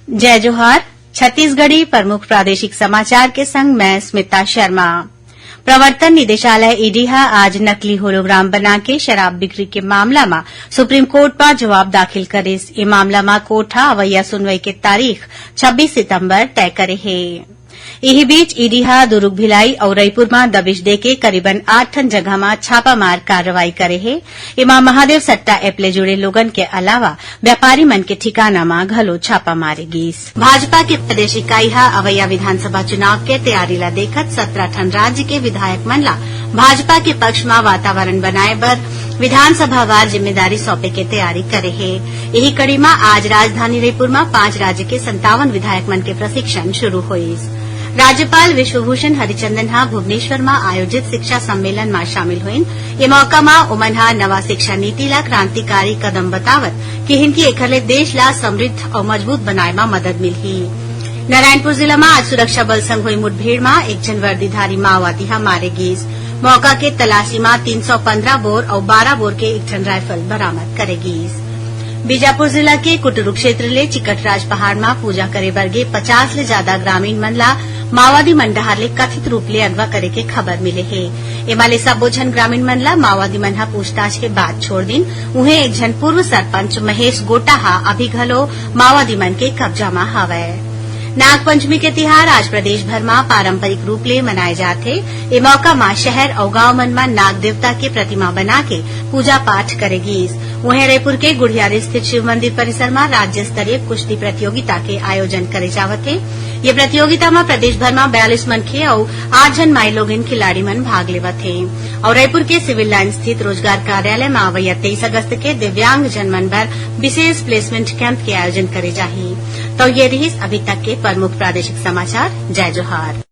जय जोहार। छत्तीसगढ़ी प्रमुख प्रादेशिक समाचार के संग मैं स्मिता शर्मा। प्रवर्तन निदेशालय ईडी आज नकली होलोग्राम बना के शराब बिक्री के मामला में सुप्रीम कोर्ट में जवाब दाखिल करिस। ये मामला में कोर्ट अवैया सुनवाई के तारीख 26 सितंबर तय करे है। यही बीच ईडी दुर्ग, भिलाई और रायपुर में दबिश देके करीबन 8 ठन जगह में छापामार कार्रवाई करे है। इमा महादेव सट्टा ऐप ले जुड़े लोगन के अलावा व्यापारी मन के ठिकाना में घलो छापा मारे गिस। भाजपा के प्रदेश इकाई अवैया विधानसभा चुनाव के तैयारी ला देखत 17 ठन राज्य के विधायक मन ला भाजपा के पक्ष में वातावरण बनाए बर विधानसभावार जिम्मेदारी सौंपे के तैयारी करे है। यही कड़ी में आज राजधानी रायपुर में 5 राज्य के 57 विधायक मन के प्रशिक्षण शुरू हुईस। राज्यपाल विश्वभूषण हरिचंदन भुवनेश्वर में आयोजित शिक्षा सम्मेलन में शामिल हुईन। ये मौका में उमन नवा शिक्षा नीति ला क्रांतिकारी कदम बतावत कि हिनकी एखर देश ला समृद्ध और मजबूत बनाए में मदद मिलही। नारायणपुर जिला में आज सुरक्षा बल संग हुई मुठभेड़ में एक जन वर्दीधारी माओवादी मारे गिस। मौका के तलाशी में 315 बोर और 12 बोर के एक ठन राइफल बरामद करे गिस। बीजापुर जिला के कुटरू क्षेत्र ले चिकटराज पहाड़ में पूजा करे बरगे 50 ले ज्यादा ग्रामीण मन ला माओवादी मन डहार ले कथित रूप ले अगवा करे के खबर मिले है। एमाले सबो झन ग्रामीण मन ला माओवादी मन पूछताछ के बाद छोड़ दिन। उन्हें एक झन पूर्व सरपंच महेश गोटा अभी घलो माओवादी मन के कब्जा में हवय। नागपंचमी के तिहार आज प्रदेश भर में पारंपरिक रूप ले मनाए जाते। ये मौका में शहर और गांव मन में नाग देवता के प्रतिमा बना के पूजा पाठ करेगी। वहीं रायपुर के गुढ़ियारी स्थित शिव मंदिर परिसर में राज्य स्तरीय कुश्ती प्रतियोगिता के आयोजन करे जावत है। ये प्रतियोगिता में प्रदेश भर में 42 मनखे और 8 जन माई लोगिन खिलाड़ी मन भाग लेवत है। और रायपुर के सिविल लाइन स्थित रोजगार कार्यालय में अवैया 23 अगस्त के दिव्यांग जन मन बर विशेष प्लेसमेंट कैंप के आयोजन करे जाही। तो ये रही अभी तक के प्रमुख प्रादेशिक समाचार। जय जोहार।